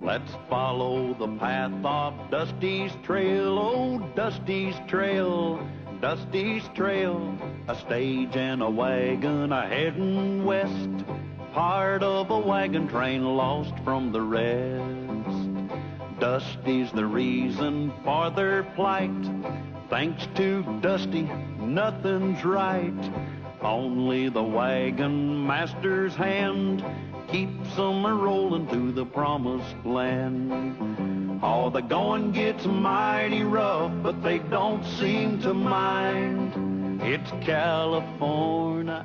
Let's follow the path of Dusty's trail, oh, Dusty's trail, Dusty's trail. A stage and a wagon a heading west, part of a wagon train lost from the rest. Dusty's the reason for their plight. Thanks to Dusty, nothing's right. Only the wagon master's hand keeps them a-rolling to the promised land. Oh, the going gets mighty rough, but they don't seem to mind. It's California,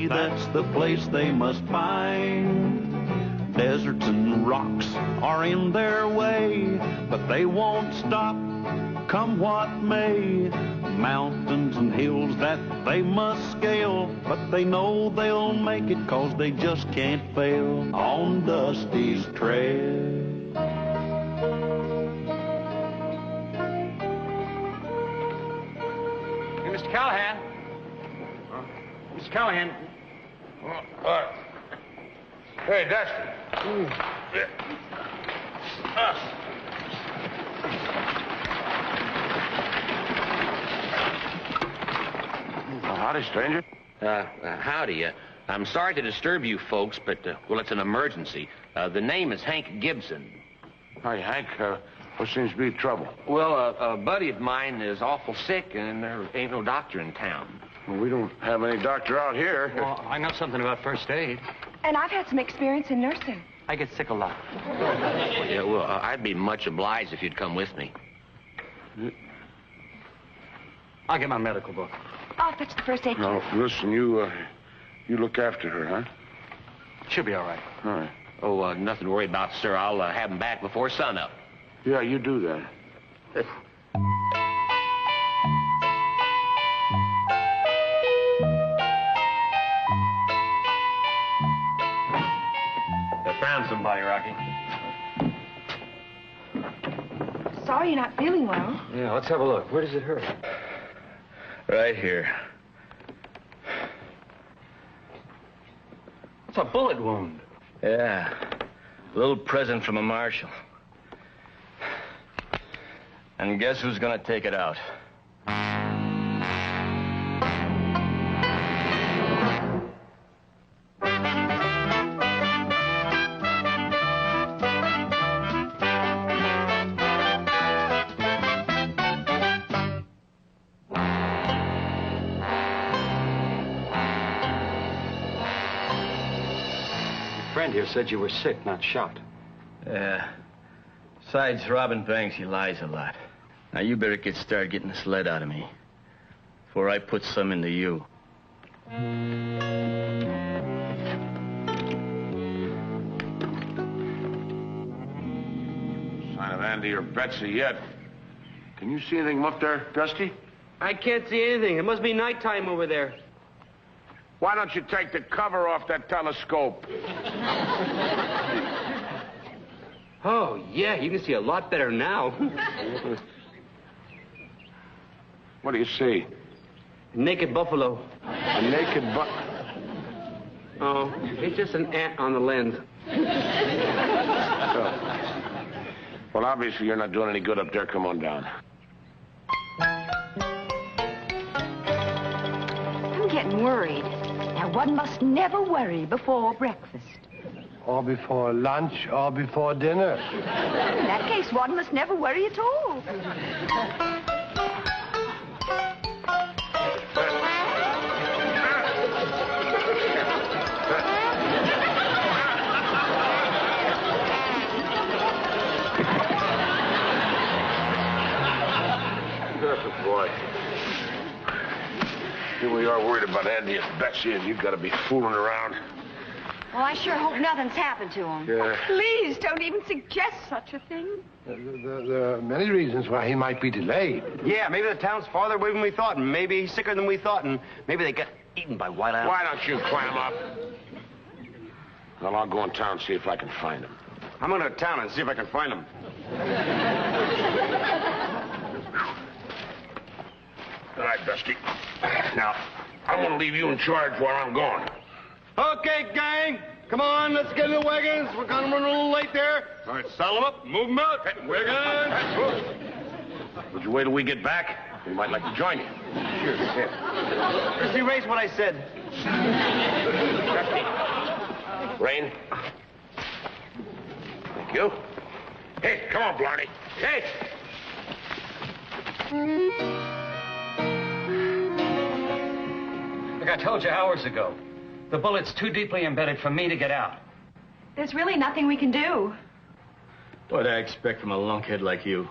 that's the place they must find. Deserts and rocks are in their way, but they won't stop, come what may. Mountains and hills that they must scale, but they know they'll make it 'cause they just can't fail on Dusty's trail. Hey, Mr. Callahan. Mr. Callahan. Hey, Dusty. Howdy, stranger. Howdy. I'm sorry to disturb you folks, but, well, it's an emergency. The name is Hank Gibson. Hi, Hank. What seems to be trouble? Well, a buddy of mine is awful sick, and there ain't no doctor in town. Well, we don't have any doctor out here. Well, I know something about first aid. And I've had some experience in nursing. I get sick a lot. Yeah, well, I'd be much obliged if you'd come with me. I'll get my medical book. I'll fetch the first aid kit. No, listen, you look after her, huh? She'll be all right. All right. Oh, nothing to worry about, sir. I'll have him back before sunup. Yeah, you do that. I found somebody, Rocky. Sorry you're not feeling well. Yeah, let's have a look. Where does it hurt? Right here. It's a bullet wound. Yeah. A little present from a marshal. And guess who's gonna take it out? Friend here said you were sick, not shot. Yeah. Besides robbing banks, he lies a lot. Now, you better start getting the sled out of me before I put some into you. Sign of Andy or Betsy yet. Can you see anything up there, Dusty? I can't see anything. It must be nighttime over there. Why don't you take the cover off that telescope? Oh, yeah, you can see a lot better now. What do you see? Naked buffalo. A naked Oh, it's just an ant on the lens. Well, obviously you're not doing any good up there. Come on down. I'm getting worried. Now, one must never worry before breakfast. Or before lunch, or before dinner. In that case, one must never worry at all. Good boy. Here we are worried about Andy and Betsy, and you've got to be fooling around. Well, I sure hope nothing's happened to him. Yeah. Please don't even suggest such a thing. There are many reasons why he might be delayed. Yeah, maybe the town's farther away than we thought, and maybe he's sicker than we thought, and maybe they got eaten by white owls. Why don't you climb up? Well, I'll go in town and see if I can find him. I'm going to town and see if I can find him. All right, Dusty. Now, I'm going to leave you in charge while I'm gone. Okay, gang. Come on, let's get in the wagons. We're gonna run a little late there. All right, saddle them up, move them out. Wagons! Would you wait till we get back? We might like to join you. Sure, yeah. Just erase what I said. Rain. Thank you. Hey, come on, Blarney. Hey! Like I told you hours ago, the bullet's too deeply embedded for me to get out. There's really nothing we can do. What I expect from a lunkhead like you.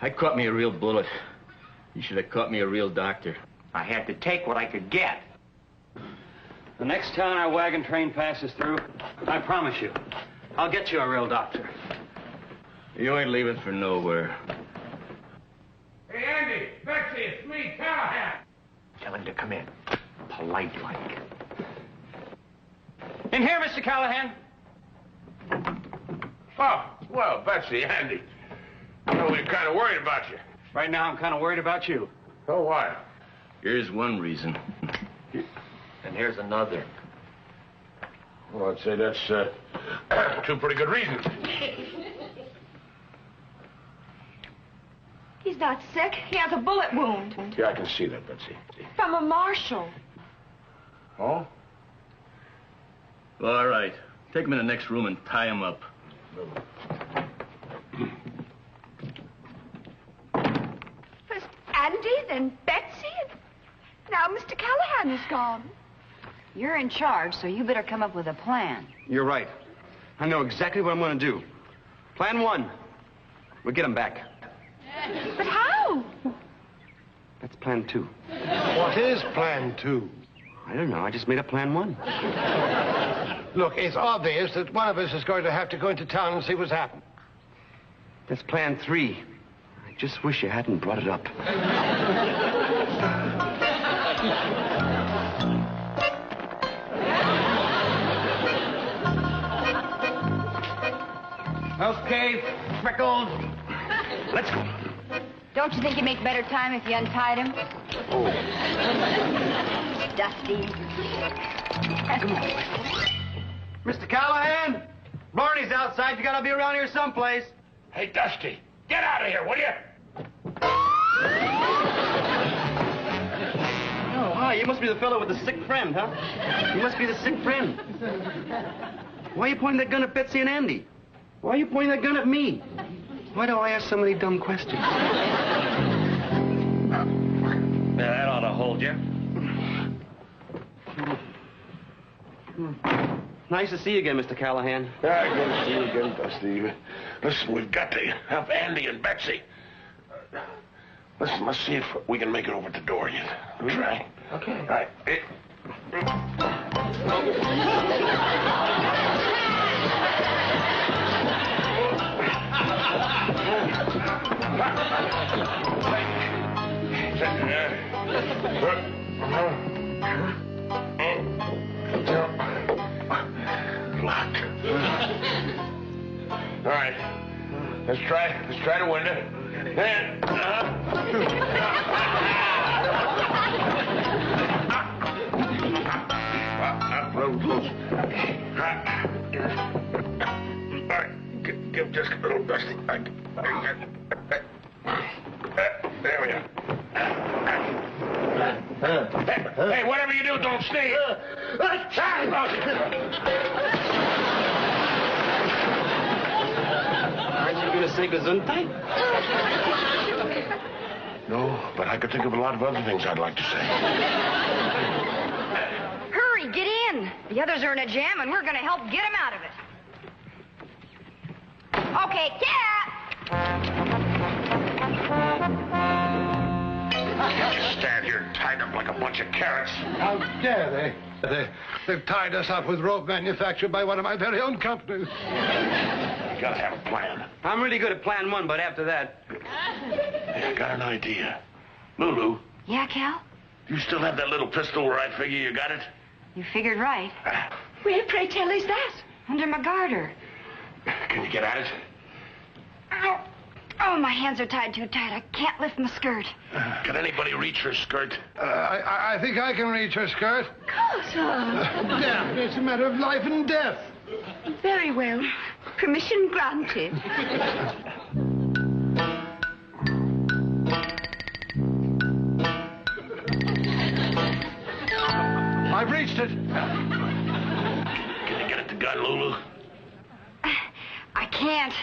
I caught me a real bullet. You should have caught me a real doctor. I had to take what I could get. The next town our wagon train passes through, I promise you, I'll get you a real doctor. You ain't leaving for nowhere. Hey, Andy, Betsy, it's me, Callahan. Tell him to come in. Polite like. In here, Mr. Callahan. Oh, well, Betsy, Andy. Well, we're kind of worried about you. Right now, I'm kind of worried about you. Oh, why? Here's one reason. And here's another. Well, I'd say that's two pretty good reasons. He's not sick. He has a bullet wound. Yeah, I can see that, Betsy. From a marshal. Oh? Well, all right. Take him in the next room and tie him up. First Andy, then Betsy, and now Mr. Callahan is gone. You're in charge, so you better come up with a plan. You're right. I know exactly what I'm gonna do. Plan 1. We'll get him back. But how? That's plan 2. What is plan 2? I don't know. I just made up plan 1. Look, it's obvious that one of us is going to have to go into town and see what's happened. That's plan 3. I just wish you hadn't brought it up. Okay, Freckles. Let's go. Don't you think you'd make better time if you untied him? Oh. Dusty. Mr. Callahan, Barney's outside. You gotta be around here someplace. Hey, Dusty, get out of here, will you? Oh, hi. You must be the fellow with the sick friend, huh? You must be the sick friend. Why are you pointing that gun at Betsy and Andy? Why are you pointing that gun at me? Why do I ask so many dumb questions? That ought to hold you. Nice to see you again, Mr. Callahan. Yeah, good to see you again, Dusty. Listen, we've got to help Andy and Betsy. Listen, let's see if we can make it over the door yet. Let's try. Okay. All right. Locked. All right. Let's try the window. Road close. All right. Give just a little Dusty. There we are. Hey, whatever you do, don't sneeze. Aren't you going to say gesundheit? No, but I could think of a lot of other things I'd like to say. Hurry, get in. The others are in a jam, and we're going to help get them out of it. Okay, cat. You stand here tied up like a bunch of carrots. How dare they? They've tied us up with rope manufactured by one of my very own companies. You gotta have a plan. I'm really good at plan 1, but after that... Hey, I got an idea. Lulu, Yeah, Cal? do you still have that little pistol where I figure you got it? You figured right. Where, pray tell, is that? Under my garter. Can you get at it? Ow. Oh, my hands are tied too tight. I can't lift my skirt. Can anybody reach her skirt? I think I can reach her skirt. Carter. Damn, it's a matter of life and death. Very well. Permission granted. I've reached it. Can you get at the gun, Lulu? I can't.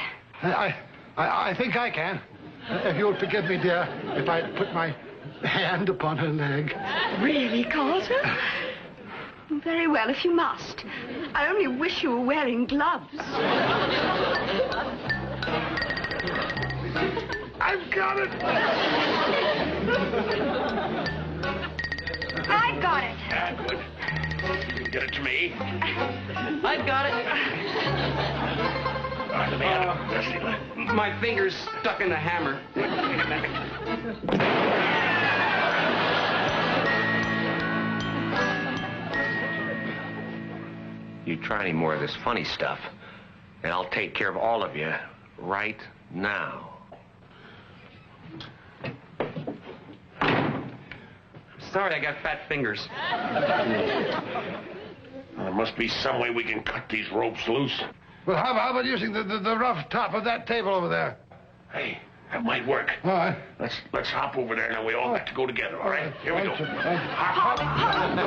I think I can. If you'll forgive me, dear, if I put my hand upon her leg. Really, Carter? Very well, if you must. I only wish you were wearing gloves. I've got it. I've got it. Ah, good. You can get it to me. I've got it. All right, let me have it. Betsy, My finger's stuck in the hammer. You try any more of this funny stuff, and I'll take care of all of you right now. Sorry, I got fat fingers. There must be some way we can cut these ropes loose. Well, how about using the rough top of that table over there? Hey, that might work. All right. Let's hop over there now. We all got to go together, all right? Here we go. Hop, hop. No.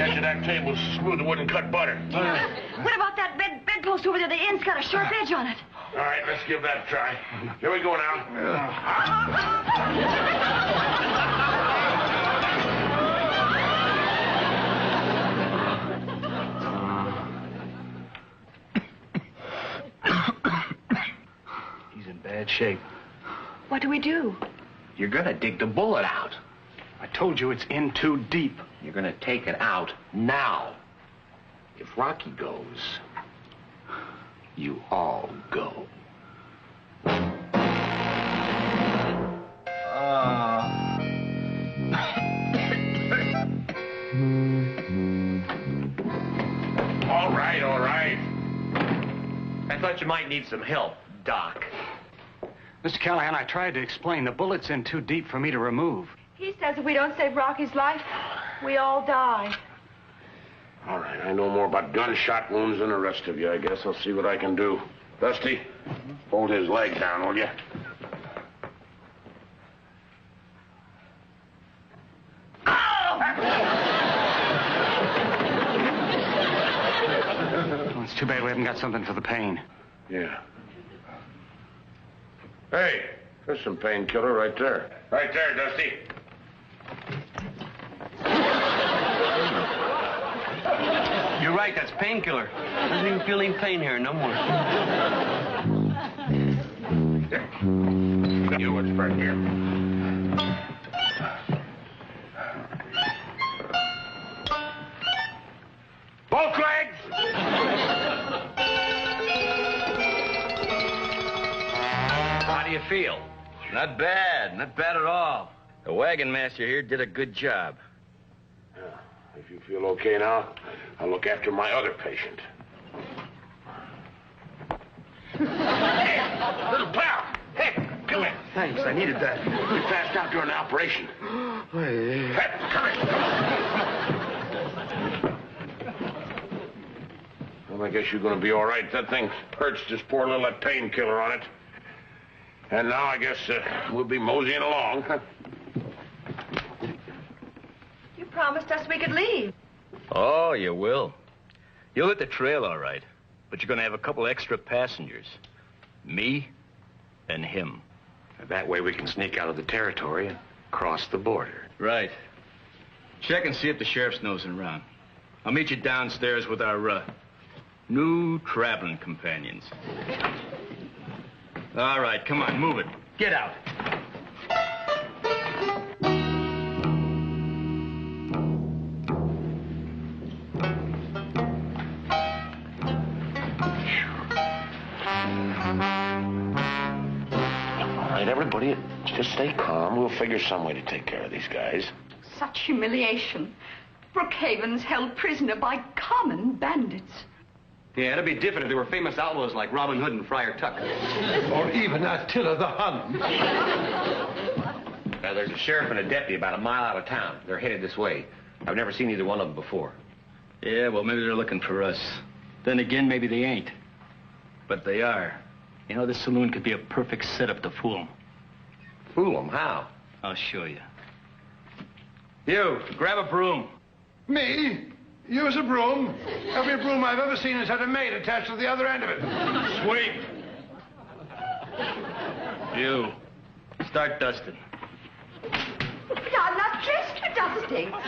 Edge of that table's smooth. It wouldn't cut butter. What about that bedpost over there? The end's got a sharp edge on it. All right, let's give that a try. Here we go now. He's in bad shape. What do we do? You're gonna dig the bullet out. I told you it's in too deep. You're gonna take it out now. If Rocky goes, you all go. All right. I thought you might need some help, Doc. Mr. Callahan, I tried to explain. The bullet's in too deep for me to remove. He says if we don't save Rocky's life, we all die. All right, I know more about gunshot wounds than the rest of you, I guess. I'll see what I can do. Dusty, hold his leg down, will you? Well, it's too bad we haven't got something for the pain. Yeah. Hey, there's some painkiller right there. Right there, Dusty. You're right, that's painkiller. I don't even feel any pain here, no more. You what's back here? Both legs! How do you feel? Not bad. Not bad at all. The wagon master here did a good job. If you feel okay now, I'll look after my other patient. Hey, little pal! Hey, come here. Thanks, I needed that. We passed out during the operation. Hey, come here. Well, I guess you're going to be all right. That thing hurts just pour a little of that painkiller on it. And now I guess we'll be moseying along. You promised us we could leave. Oh, you will. You'll hit the trail all right. But you're going to have a couple extra passengers. Me and him. That way we can sneak out of the territory and cross the border. Right. Check and see if the sheriff's nosing around. I'll meet you downstairs with our, new traveling companions. All right, come on, move it. Get out. All right, everybody, just stay calm. We'll figure some way to take care of these guys. Such humiliation. Brookhaven's held prisoner by common bandits. Yeah, it'd be different if there were famous outlaws like Robin Hood and Friar Tuck. Or even Attila the Hun. There's a sheriff and a deputy about a mile out of town. They're headed this way. I've never seen either one of them before. Yeah, well, maybe they're looking for us. Then again, maybe they ain't. But they are. You know, this saloon could be a perfect setup to fool them. Fool them? How? I'll show you. You, grab a broom. Me? Use a broom? Every broom I've ever seen has had a maid attached to the other end of it. Sweep. You, start dusting. But I'm not dressed for dusting. Oh,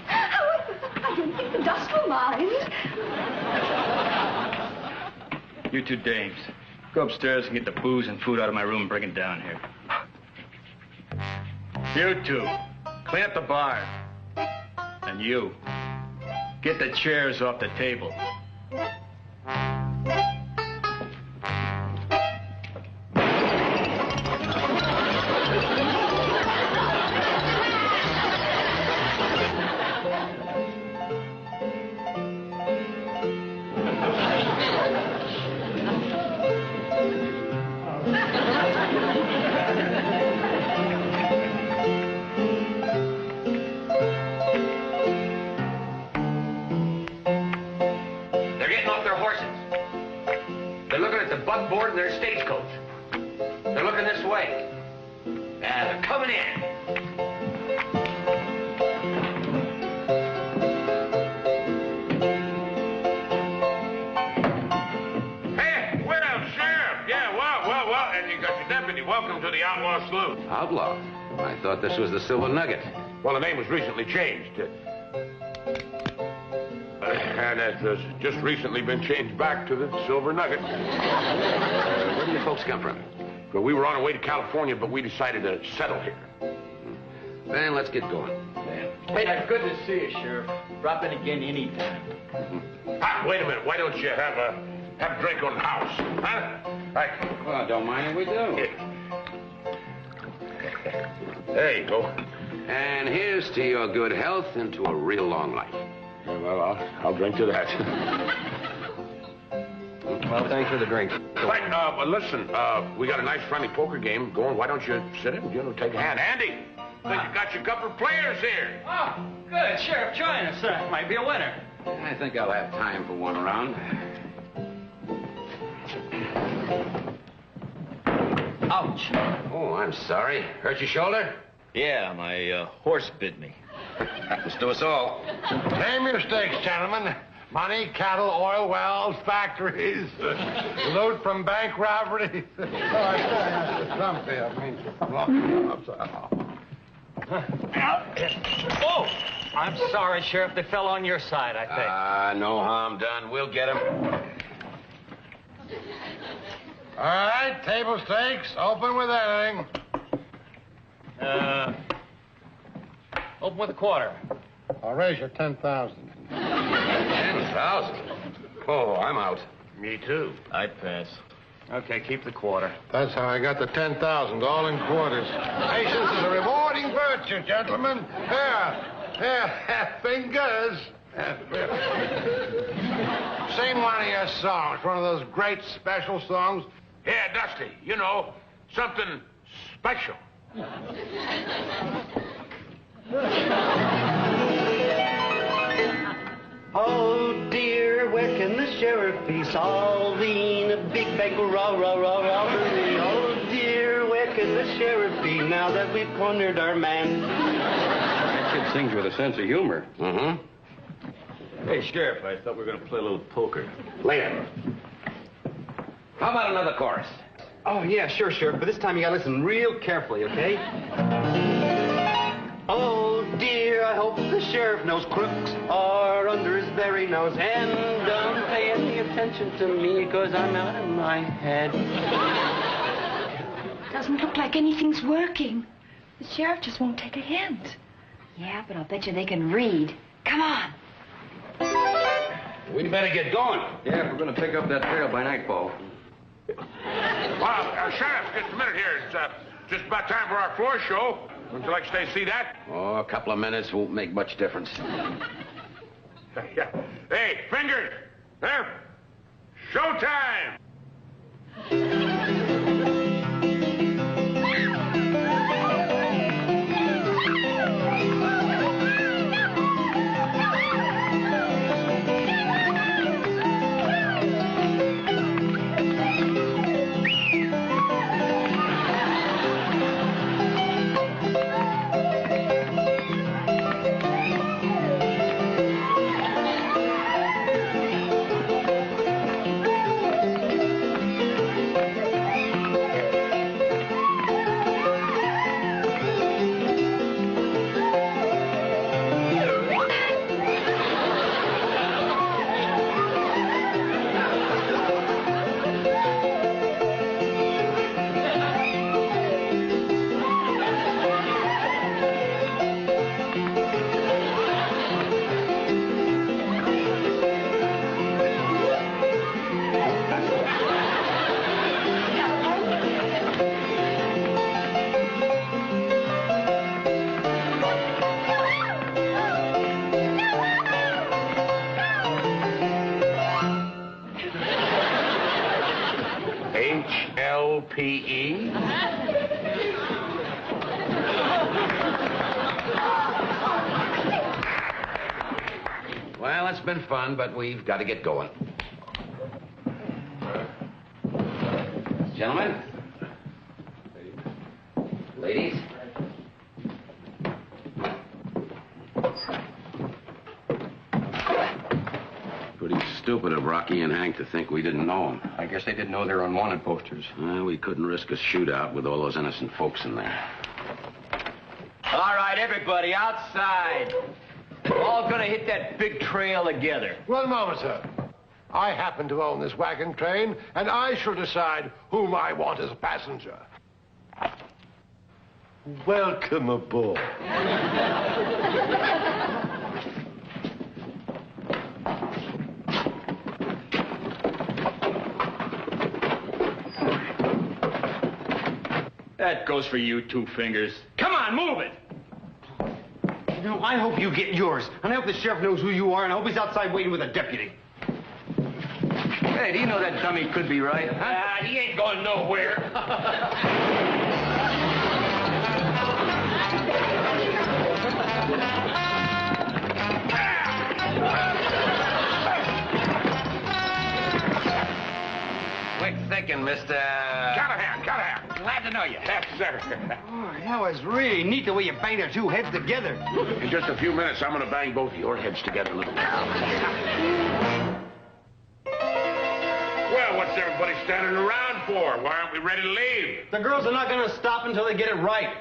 I don't think the dust will mind. You two dames, go upstairs and get the booze and food out of my room and bring it down here. You two, clean up the bar. And you, get the chairs off the table. Board their stagecoach. They're looking this way. They're coming in. Hey, well, Sheriff. Yeah, well, and you got your deputy. Welcome to the Outlaw Saloon. Outlaw? I thought this was the Silver Nugget. Well, the name was recently changed. And it has just recently been changed back to the Silver Nugget. Where do you folks come from? Well, we were on our way to California, but we decided to settle here. Then let's get going. Hey, good to see you, Sheriff. Drop in again anytime. Wait a minute. Why don't you have a drink on the house? Huh? Right. Well, don't mind if we do. There you go. And here's to your good health and to a real long life. Well, I'll drink to that. Well, thanks for the drink. Right, but listen, we got a nice friendly poker game going. Why don't you sit in and, take a hand? Andy, think you got your couple of players here. Oh, good. Sheriff, join us. Might be a winner. I think I'll have time for one round. Ouch. Oh, I'm sorry. Hurt your shoulder? Yeah, my horse bit me. Happens to us all. Name your stakes, gentlemen. Money, cattle, oil wells, factories, loot from bank robberies. Oh, I'm sorry, Sheriff. They fell on your side, I think. No harm done. We'll get him. All right, table stakes. Open with anything. Open with a quarter. I'll raise you 10,000. 10,000? Oh, I'm out. Me too. I pass. Okay, keep the quarter. That's how I got the 10,000, all in quarters. Patience is a rewarding virtue, gentlemen. Here, fingers. Sing one of your songs, one of those great special songs. Yeah, Dusty, something special. Oh dear, where can the sheriff be solving a big bank robbery? Oh dear, where can the sheriff be now that we've cornered our man? That kid sings with a sense of humor. Mm-hmm. Hey, Sheriff, I thought we were going to play a little poker. Later. How about another chorus? Oh, yeah, sure, Sheriff, but this time you gotta listen real carefully, okay? Oh, dear, I hope the sheriff knows crooks are under his very nose. And don't pay any attention to me, because I'm out of my head. Doesn't look like anything's working. The sheriff just won't take a hint. Yeah, but I'll bet you they can read. Come on. We'd better get going. Yeah, we're gonna pick up that trail by nightfall. Well, Sheriff, just a minute here. It's just about time for our floor show. Wouldn't you like to stay see that? Oh, a couple of minutes won't make much difference. Hey, fingers! There! Showtime! HLPE? Well, it's been fun, but we've got to get going. Gentlemen? Ladies? Pretty stupid of Rocky and Hank to think we didn't know them. I guess they didn't know they were on wanted posters. Well, we couldn't risk a shootout with all those innocent folks in there. All right, everybody, outside. We're all gonna hit that big trail together. One moment, sir. I happen to own this wagon train, and I shall decide whom I want as a passenger. Welcome aboard. That goes for you, Two Fingers. Come on, move it! You know, I hope you get yours. And I hope the sheriff knows who you are, and I hope he's outside waiting with a deputy. Hey, do you know that dummy could be right? Huh? He ain't going nowhere. Quick thinking, Mr. Callahan. Glad to know you. Yes, sir. Oh, that was really neat the way you banged their two heads together. In just a few minutes, I'm going to bang both of your heads together, little pal. Well, what's everybody standing around for? Why aren't we ready to leave? The girls are not going to stop until they get it right.